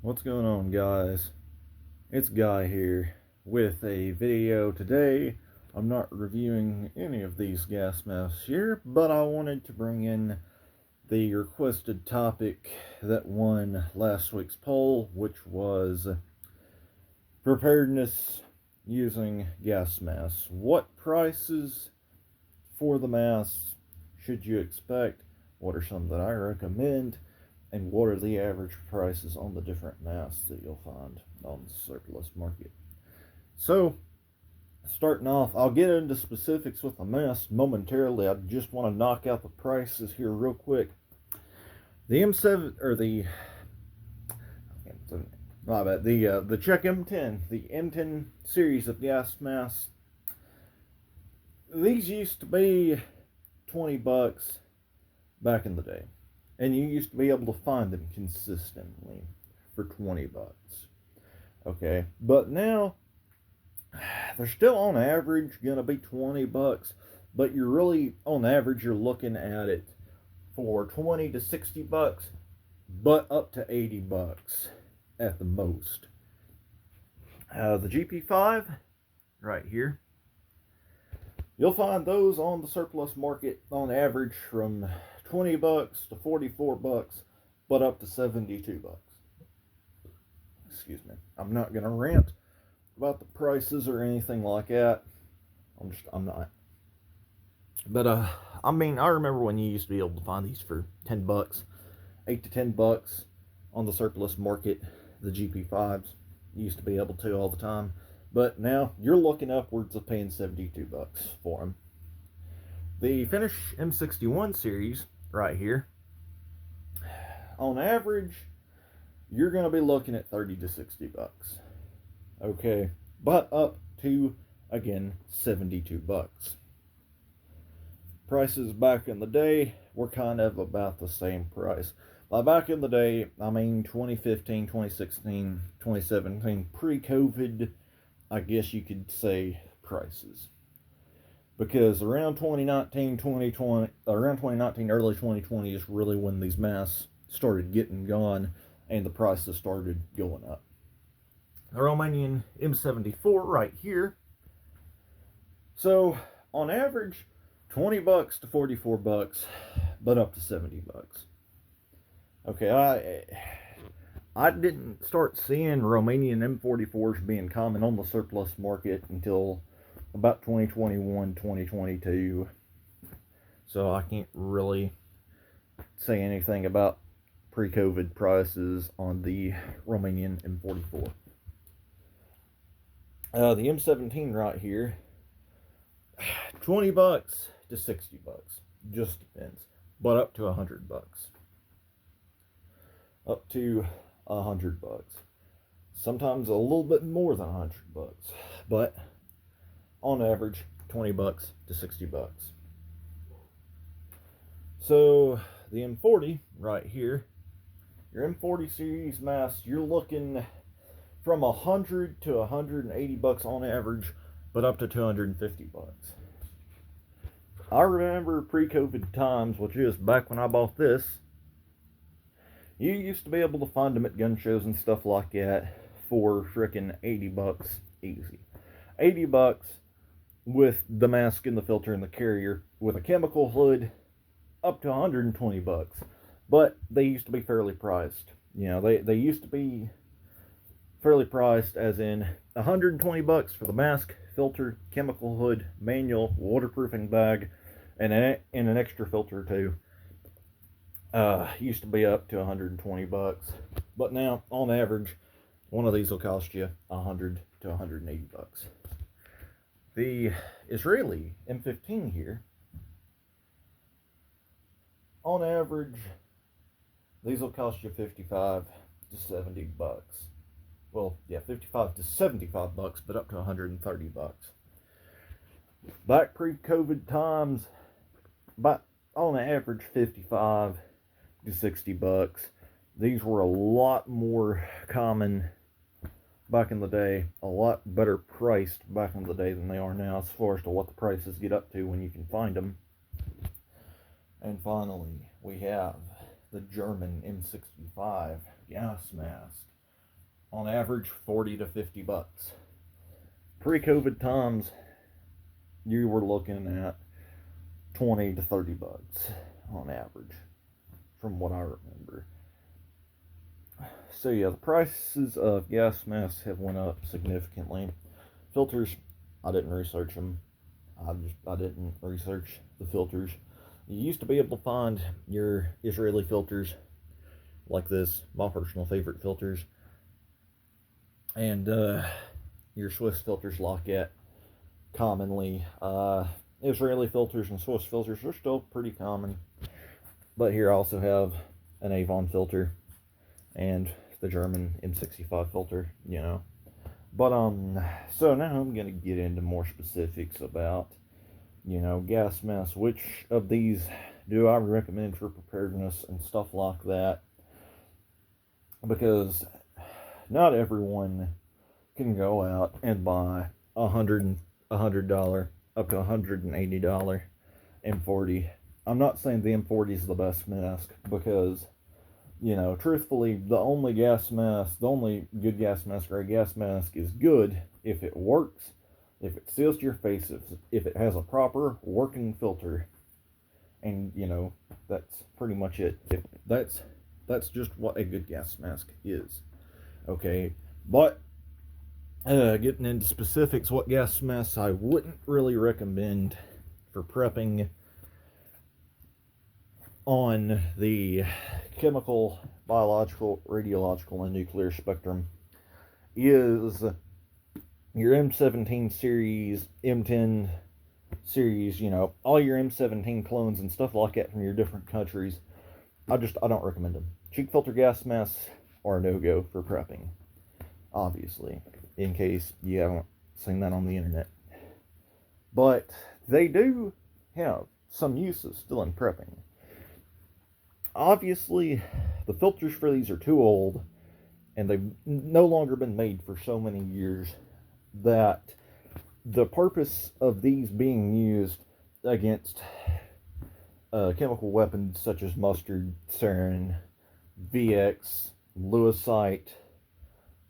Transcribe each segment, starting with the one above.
What's going on, guys? It's Guy here with a video today. I'm not reviewing any of these gas masks here, but I wanted to bring in the requested topic that won last week's poll, which was preparedness using gas masks. What prices for the masks should you expect? What are some that I recommend? And what are the average prices on the different masks that you'll find on the surplus market? So, starting off, I'll get into specifics with the mask momentarily. I just want to knock out the prices here real quick. The M7 or the the Czech M10, the M10 series of gas masks. These used to be $20 back in the day, and you used to be able to find them consistently for $20. Okay, but now they're still on average gonna be $20, but you're really on average you're looking at it for $20 to $60, but up to $80 at the most. The GP5 right here, you'll find those on the surplus market on average from $20 to $44, but up to $72. Excuse me. I'm not gonna rant about the prices or anything like that. I'm not. But I remember when you used to be able to find these for $10, $8 to $10 on the surplus market. The GP5s you used to be able to all the time, but now you're looking upwards of paying $72 for them. The Finish M61 series right here, on average, you're going to be looking at $30 to $60. Okay, but up to, again, $72. Prices back in the day were kind of about the same price. By back in the day, I mean 2015, 2016, 2017, pre-COVID, I guess you could say prices. Because around 2019, 2020, around 2019, early 2020 is really when these masks started getting gone and the prices started going up. The Romanian M74 right here. So, on average, $20 to $44, but up to $70. Okay, I didn't start seeing Romanian M44s being common on the surplus market until about 2021, 2022. So I can't really say anything about pre-COVID prices on the Romanian M44. The M17 right here, $20 to $60, just depends, but up to $100. Up to $100. Sometimes a little bit more than $100, but on average, $20 to $60. So the M40 right here, your M40 series mask, you're looking from $100 to $180 on average, but up to $250. I remember pre-COVID times, which is back when I bought this, you used to be able to find them at gun shows and stuff like that for frickin' $80 easy. $80 with the mask and the filter and the carrier with a chemical hood, up to $120. But they used to be fairly priced. You know, they used to be fairly priced, as in $120 for the mask, filter, chemical hood, manual, waterproofing bag, and an extra filter too. Used to be up to $120, but now on average, one of these will cost you $100 to $180. The Israeli M15 here, on average, these will cost you $55 to $70. Well, yeah, $55 to $75, but up to $130. Back pre-COVID times, but on average, $55 to $60. These were a lot more common back in the day, a lot better priced back in the day than they are now, as far as to what the prices get up to when you can find them. And finally, we have the German M65 gas mask. on average 40 to 50 bucks. Pre-COVID times, you were looking at 20 to 30 bucks on average, from what I remember. So yeah, the prices of gas masks have went up significantly. Filters, I didn't research them. I didn't research the filters. You used to be able to find your Israeli filters like this, my personal favorite filters, and your Swiss filters like it. Commonly, Israeli filters and Swiss filters are still pretty common. But here I also have an Avon filter and the German M65 filter, you know. But so now I'm gonna get into more specifics about, you know, gas masks. Which of these do I recommend for preparedness and stuff like that? Because not everyone can go out and buy $100 up to $180 M40. I'm not saying the M40 is the best mask, because, you know, truthfully, the only good gas mask or a gas mask is good if it works, if it seals to your face, if it has a proper working filter. And, you know, that's pretty much it. That's just what a good gas mask is. Okay, but getting into specifics, what gas masks I wouldn't really recommend for prepping on the chemical, biological, radiological, and nuclear spectrum is your M17 series, M10 series, you know, all your M17 clones and stuff like that from your different countries. I don't recommend them. Cheap filter gas masks are a no-go for prepping, obviously, in case you haven't seen that on the internet. But they do have some uses still in prepping. Obviously, the filters for these are too old, and they've no longer been made for so many years that the purpose of these being used against chemical weapons such as mustard, sarin, VX, lewisite,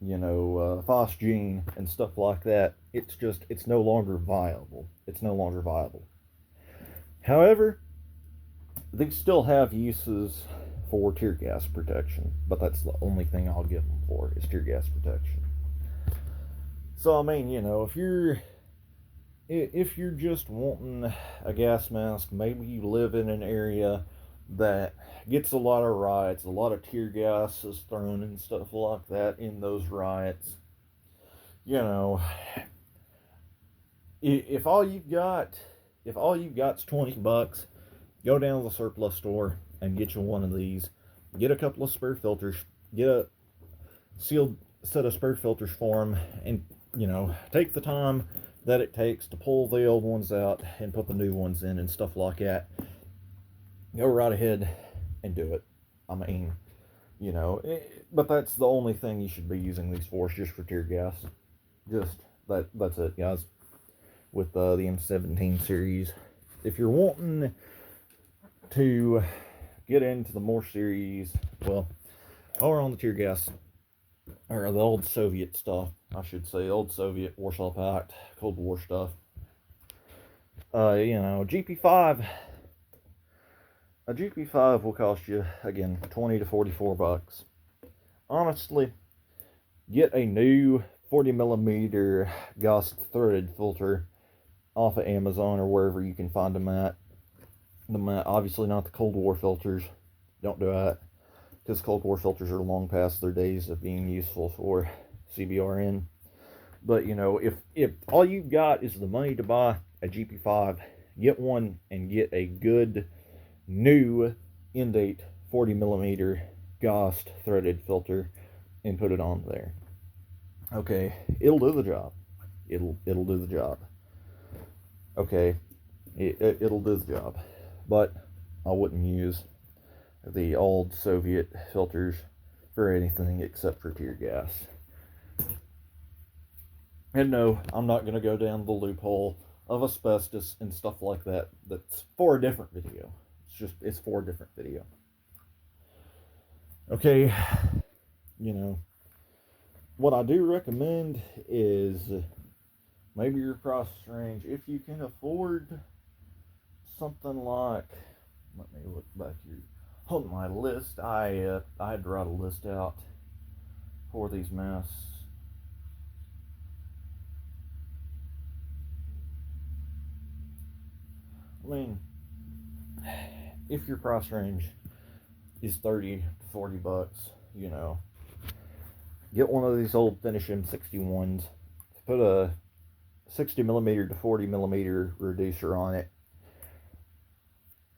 you know, phosgene, and stuff like that, it's no longer viable. It's no longer viable. However, they still have uses for tear gas protection, but that's the only thing I'll give them for, is tear gas protection. So I mean, you know, if you're just wanting a gas mask, maybe you live in an area that gets a lot of riots, a lot of tear gas is thrown and stuff like that in those riots. You know, if all you've got's $20, go down to the surplus store and get you one of these. Get a couple of spare filters. Get a sealed set of spare filters for them, and, you know, take the time that it takes to pull the old ones out and put the new ones in and stuff like that. Go right ahead and do it. I mean, you know, but that's the only thing you should be using these for, is just for tear gas. That's it, guys, with the M17 series. If you're wanting to get into the more series, well, or on the tear gas, or the old Soviet stuff, I should say, old Soviet, Warsaw Pact, Cold War stuff. You know, a GP5 will cost you, again, 20 to 44 bucks. Honestly, get a new 40mm Gauss threaded filter off of Amazon or wherever you can find them at. Obviously not the Cold War filters. Don't do that, because Cold War filters are long past their days of being useful for CBRN. But, you know, if all you've got is the money to buy a GP5, get one and get a good new in-date 40mm Gauss threaded filter and put it on there. Okay, it'll do the job. It'll do the job. Okay, it'll do the job. But I wouldn't use the old Soviet filters for anything except for tear gas. And no, I'm not going to go down the loophole of asbestos and stuff like that. That's for a different video. It's for a different video. Okay, you know, what I do recommend is maybe your cross range, if you can afford something like, let me look back here on my list. I had to write a list out for these masks. I mean, if your price range is 30 to 40 bucks, you know, get one of these old Finish M61s, put a 60 millimeter to 40 millimeter reducer on it,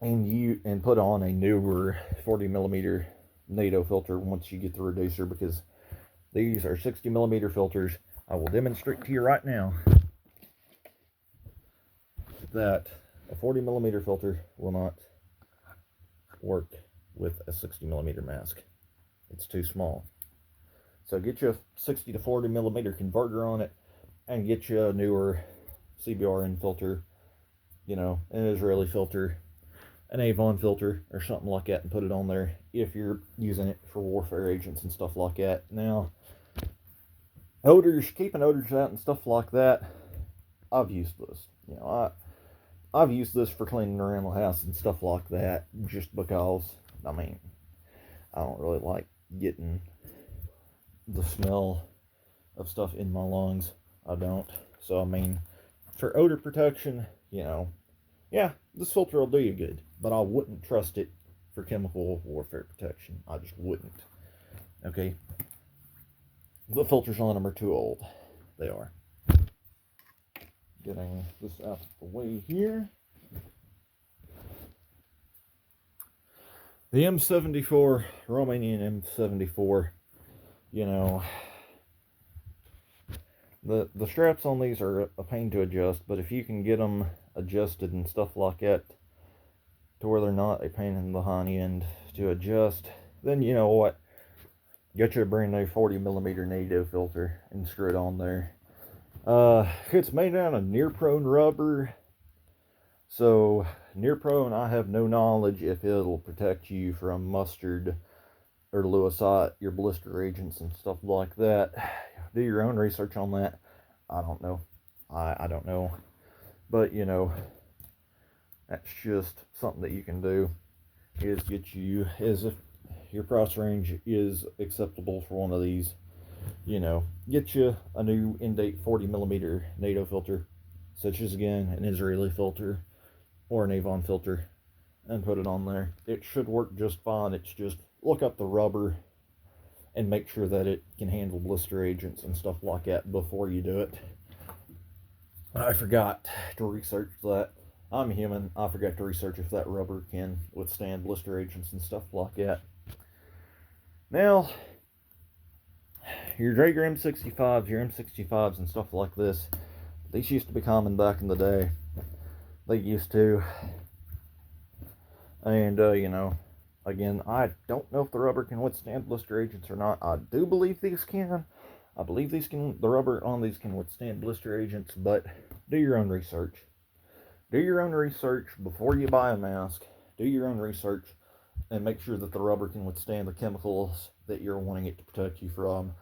and put on a newer 40 millimeter NATO filter once you get the reducer, because these are 60 millimeter filters. I will demonstrate to you right now that a 40 millimeter filter will not work with a 60 millimeter mask. It's too small. So get you a 60 to 40 millimeter converter on it, and get you a newer CBRN filter, you know, an Israeli filter, an Avon filter, or something like that, and put it on there if you're using it for warfare agents and stuff like that. Now, odors, keeping odors out and stuff like that, I've used this. You know, I've used this for cleaning around the house and stuff like that, just because, I mean, I don't really like getting the smell of stuff in my lungs. I don't. So, I mean, for odor protection, you know, yeah, this filter will do you good, but I wouldn't trust it for chemical warfare protection. I just wouldn't. Okay? The filters on them are too old. They are. Getting this out of the way here. The M74, Romanian M74, you know, the straps on these are a pain to adjust, but if you can get them adjusted and stuff like that to where they're not a pain in the hiney end to adjust, then you know what? Get you a brand new 40 millimeter NATO filter and screw it on there. It's made out of near-prone rubber, so near-prone, I have no knowledge if it'll protect you from mustard or lewisite, your blister agents and stuff like that. Do your own research on that. I don't know. I don't know. But, you know, that's just something that you can do, is get you, as if your price range is acceptable for one of these, you know, get you a new in-date 40 millimeter NATO filter, such as, again, an Israeli filter or an Avon filter, and put it on there. It should work just fine. It's just look up the rubber and make sure that it can handle blister agents and stuff like that before you do it. I forgot to research that. I'm human. I forgot to research if that rubber can withstand blister agents and stuff like that. Now, your Draeger M65s, your M65s and stuff like this, these used to be common back in the day. They used to. And, you know, again, I don't know if the rubber can withstand blister agents or not. I do believe these can. I believe these can, the rubber on these can withstand blister agents, but do your own research. Do your own research before you buy a mask. Do your own research and make sure that the rubber can withstand the chemicals that you're wanting it to protect you from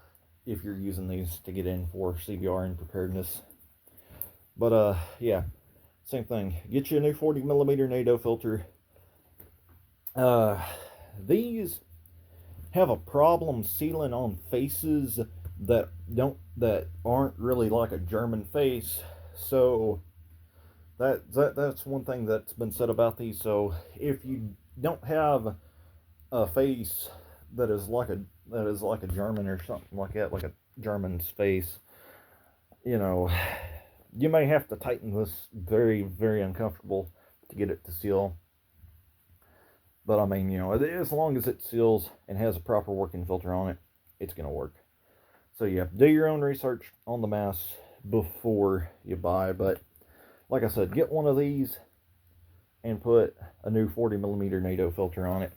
if you're using these to get in for CBRN preparedness. But, yeah, same thing. Get you a new 40 millimeter NATO filter. These have a problem sealing on faces that aren't really like a German face. So that's one thing that's been said about these. So if you don't have a face that is like a German or something like that, like a German's face, you know, you may have to tighten this very, very uncomfortable to get it to seal. But I mean, you know, as long as it seals and has a proper working filter on it, it's going to work. So yeah, do your own research on the masks before you buy. But like I said, get one of these and put a new 40 millimeter NATO filter on it,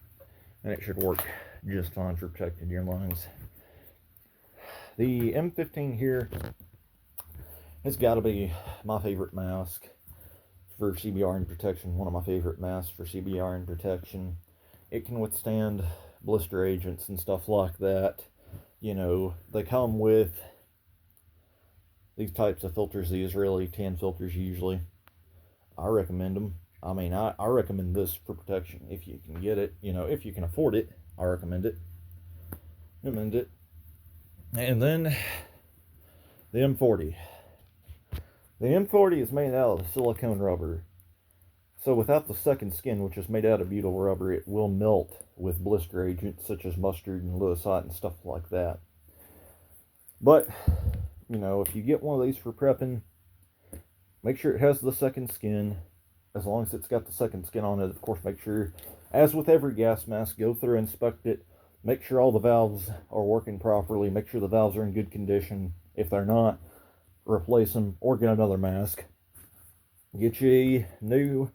and it should work just fine for protecting your lungs. The M15 here has got to be my favorite mask for CBRN protection. One of my favorite masks for CBRN protection. It can withstand blister agents and stuff like that. you know, they come with these types of filters, the Israeli tan filters usually. I recommend them. I mean, I recommend this for protection if you can get it. You know, if you can afford it, I recommend it. Recommend it. And then the M40. The M40 is made out of silicone rubber. So without the second skin, which is made out of butyl rubber, it will melt with blister agents such as mustard and lewisite and stuff like that. But, you know, if you get one of these for prepping, make sure it has the second skin. As long as it's got the second skin on it, of course, make sure, as with every gas mask, go through, inspect it, make sure all the valves are working properly, make sure the valves are in good condition. If they're not, replace them or get another mask. Get you a new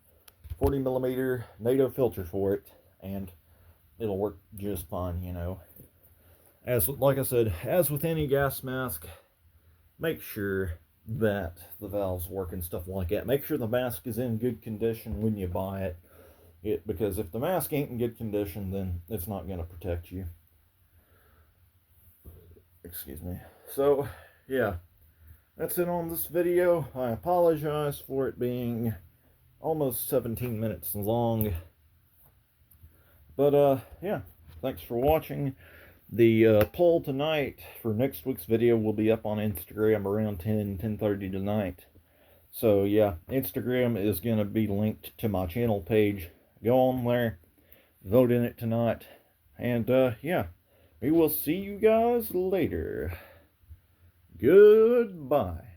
40mm NATO filter for it, and it'll work just fine, you know. As like I said, as with any gas mask, make sure that the valves work and stuff like that. Make sure the mask is in good condition when you buy it. Because if the mask ain't in good condition, then it's not going to protect you. Excuse me. So, yeah, that's it on this video. I apologize for it being almost 17 minutes long. But, yeah, thanks for watching. The poll tonight for next week's video will be up on Instagram around 10:30 tonight. So, yeah, Instagram is going to be linked to my channel page. Go on there, vote in it tonight. And, yeah, we will see you guys later. Goodbye.